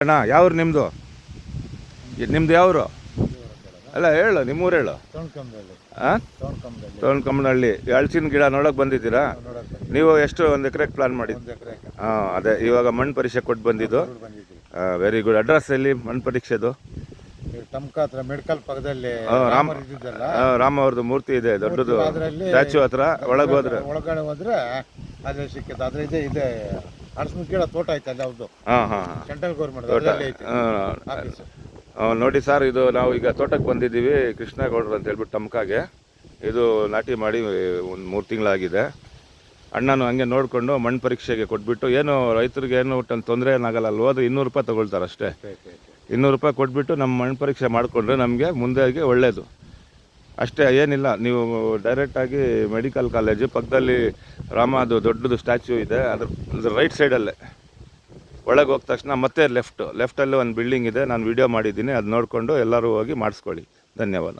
ಅಣ್ಣ ಯಾವ್ರು ನಿಮ್ಮದು? ನಿಮ್ಮದು ಯಾವರು? ಅಲ್ಲ ಹೇಳು, ನಿಮ್ಮೂರು ಹೇಳು. ಹಾಂ, ತೋಣ್ಕಮ್ಮನಹಳ್ಳಿ. ಹಲಸಿನ ಗಿಡ ನೋಡೋಕೆ ಬಂದಿದ್ದೀರಾ ನೀವು? ಎಷ್ಟು ಒಂದು ಎಕರೆಗೆ ಪ್ಲಾನ್ ಮಾಡಿದ್ದು? ಹಾಂ, ಅದೇ ಇವಾಗ ಮಣ್ಣು ಪರೀಕ್ಷೆ ಕೊಟ್ಟು ಬಂದಿದ್ದು. Very good. ಅಡ್ರೆಸ್ ಎಲ್ಲಿ ಮಣ್ಣು ಪರೀಕ್ಷೆದು? ಮೆಡಿಕಲ್ ಪಕ್ಕದಲ್ಲಿ ರಾಮ ಅವ್ರದ್ದು ಮೂರ್ತಿ ಇದೆ, ದೊಡ್ಡದು ಸ್ಟ್ಯಾಚು ಹತ್ರ. ಒಳಗಡೆ ಹೋದ್ರೆ ಅದೇ ಸಿಕ್ಕಿತ್ತು. ಅದ್ರ ಇದೆ ಹಲಸಿನ ಗಿಡ ತೋಟ ಐತೆ ಅಲ್ಲಿ. ಹೌದು. ಹಾಂ ಹಾಂ, ಸೆಂಟ್ರಲ್ ಗೌರ್ಮೆಂಟ್ ತೋಟ. ನೋಡಿ ಸರ್, ಇದು ನಾವು ಈಗ ತೋಟಕ್ಕೆ ಬಂದಿದ್ದೀವಿ. ಕೃಷ್ಣಗೌಡರು ಅಂತ ಹೇಳ್ಬಿಟ್ಟು ಟಮ್ಕಾಗೆ. ಇದು ನಾಟಿ ಮಾಡಿ ಒಂದು 3 ತಿಂಗಳಾಗಿದೆ. ಅಣ್ಣನು ಹಂಗೆ ನೋಡಿಕೊಂಡು ಮಣ್ಣು ಪರೀಕ್ಷೆಗೆ ಕೊಟ್ಬಿಟ್ಟು, ಏನು ರೈತರಿಗೆ ಏನು ತೊಂದರೆ ಏನಾಗಲ್ಲ. ಅಲ್ಲಿ ಹೋದ್ರೆ 200 ರೂಪಾಯಿ ತೊಗೊಳ್ತಾರೆ ಅಷ್ಟೇ. 200 ರೂಪಾಯಿ ಕೊಟ್ಬಿಟ್ಟು ನಮ್ಮ ಮಣ್ಣು ಪರೀಕ್ಷೆ ಮಾಡಿಕೊಂಡ್ರೆ ನಮಗೆ ಮುಂದೆಗೆ ಒಳ್ಳೆಯದು ಅಷ್ಟೇ, ಏನಿಲ್ಲ. ನೀವು ಡೈರೆಕ್ಟಾಗಿ ಮೆಡಿಕಲ್ ಕಾಲೇಜು ಪಕ್ಕದಲ್ಲಿ ರಾಮದು ದೊಡ್ಡದು ಸ್ಟ್ಯಾಚ್ಯೂ ಇದೆ, ಅದ್ರ ರೈಟ್ ಸೈಡಲ್ಲೇ ಒಳಗೆ ಹೋದ ತಕ್ಷಣ ಮತ್ತೆ ಲೆಫ್ಟಲ್ಲಿ ಒಂದು ಬಿಲ್ಡಿಂಗ್ ಇದೆ. ನಾನು ವಿಡಿಯೋ ಮಾಡಿದ್ದೀನಿ, ಅದು ನೋಡಿಕೊಂಡು ಎಲ್ಲರೂ ಹೋಗಿ ಮಾಡಿಸ್ಕೊಳ್ಳಿ. ಧನ್ಯವಾದ.